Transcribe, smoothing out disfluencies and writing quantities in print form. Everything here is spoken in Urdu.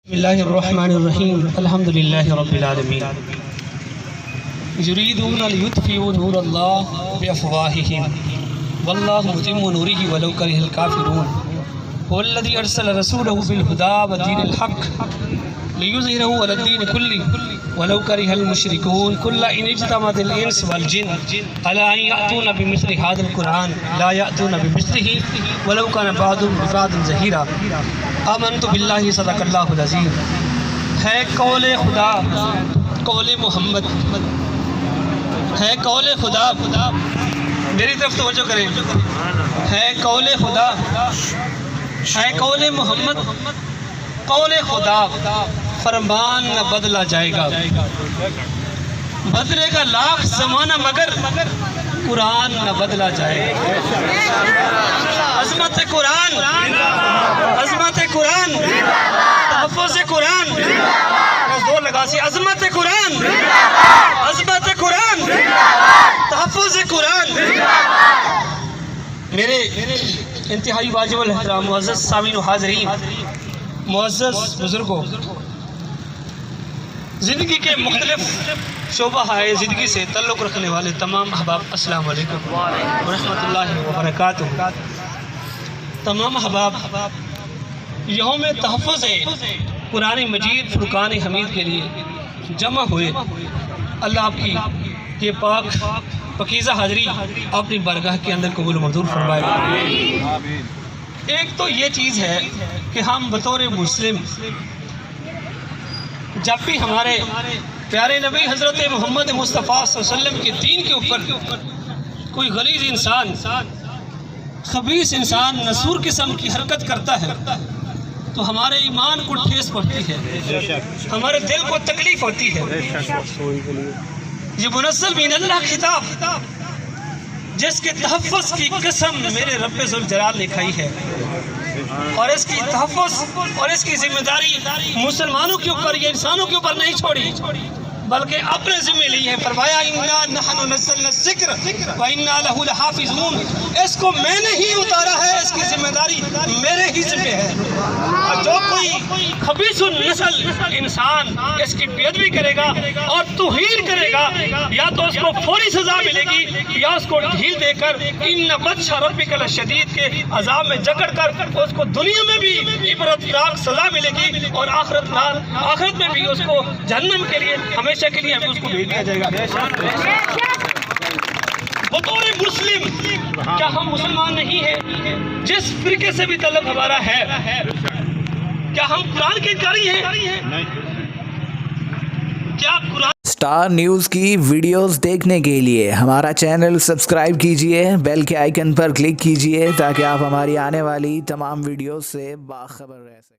بسم اللہ الرحمن الرحیم الحمد للہ رب العالمین یریدون لیطفئوا نور اللہ بافواہہم واللہ متم نورہ ولو کرہ الکافرون هو الذی ارسل رسولہ بالہدی ودین الحق لیظہرہ علی الدین کلہ ولو کرہ المشرکون قل ان اجتمعت الانس والجن علی ان یأتون بمثل ھذا القرآن لا یأتون بمثلہ ولو کان بعضهم ببعض ظہیرا آمنت باللہ صدق اللہ العظیم۔ ہے قول خدا قول محمد، ہے قول خدا، میری طرف توجہ کریں، ہے قول خدا، ہے قول محمد، قول خدا فرمان نہ بدلا جائے گا، بدلے گا لاکھ زمانہ مگر قرآن نہ بدلا جائے گا۔ عظمت قرآن، عظمت قرآن، تحفظ قرآن، زور لگا سی، عظمت قرآن، عظمت قرآن، تحفظ قرآن۔ میرے انتہائی واجب الاحترام معزز سامعین و حاضرین، معزز بزرگوں، زندگی کے مختلف شعبہ زندگی سے تعلق رکھنے والے تمام احباب، السلام علیکم ورحمۃ اللہ وبرکاتہ۔ تمام احباب، یوم تحفظ قرآن مجید فرقان حمید کے لیے جمع ہوئے، اللہ آپ کی یہ پاک پاکیزہ حاضری اپنی بارگاہ کے اندر قبول و منظور فرمائے۔ ایک تو یہ چیز ہے کہ ہم بطور مسلم جب بھی ہمارے پیارے نبی حضرت محمد مصطفیٰ صلی اللہ علیہ وسلم کے دین کے اوپر کوئی غلیظ انسان، خبیث انسان، نسور قسم کی حرکت کرتا ہے تو ہمارے ایمان کو ٹھیس پہنچتی ہے، ہمارے دل کو تکلیف ہوتی ہے۔ یہ منزل من اللہ کتاب جس کے تحفظ کی قسم میرے رب ذوالجلال نے کھائی ہے، اور اس کی تحفظ اور اس کی ذمہ داری مسلمانوں کے اوپر یا انسانوں کے اوپر نہیں چھوڑی بلکہ اپنے ذمہ لی ہے۔ فرمایا اِنَّا نَحْنُ نَزَّلْنَا الذِّکْرَ وَإِنَّا لَهُ لَحَافِظُونَ، اس کو میں نے ہی اتارا ہے، اس کی ذمہ داری میرے ہی ذمہ ہے۔ اور جو کوئی خبیث النسل انسان اس کی بے ادبی کرے گا اور توہین کرے گا، یا تو اس کو فوری سزا ملے گی یا اس کو ڈھیل دے کر اِنَّ بَطْشَ رَبِّكَ لَشَدِيدٌ کے عذاب میں جکڑ کر اس کو دنیا میں بھی عبرتناک سزا ملے گی اور آخرت میں بھی اس کو جہنم کے لیے ہمیشہ کے لیے ہمیں اس کو بھیج دیا جائے گا۔ بطور مسلم کیا ہم مسلمان نہیں ہیں؟ جس فرقے سے بھی تعلق ہمارا ہے، کیا ہم قرآن کے انکاری ہیں؟ کیا قرآن اسٹار نیوز کی ویڈیوز دیکھنے کے لیے ہمارا چینل سبسکرائب کیجئے، بیل کے آئیکن پر کلک کیجئے تاکہ آپ ہماری آنے والی تمام ویڈیوز سے باخبر رہ سکیں۔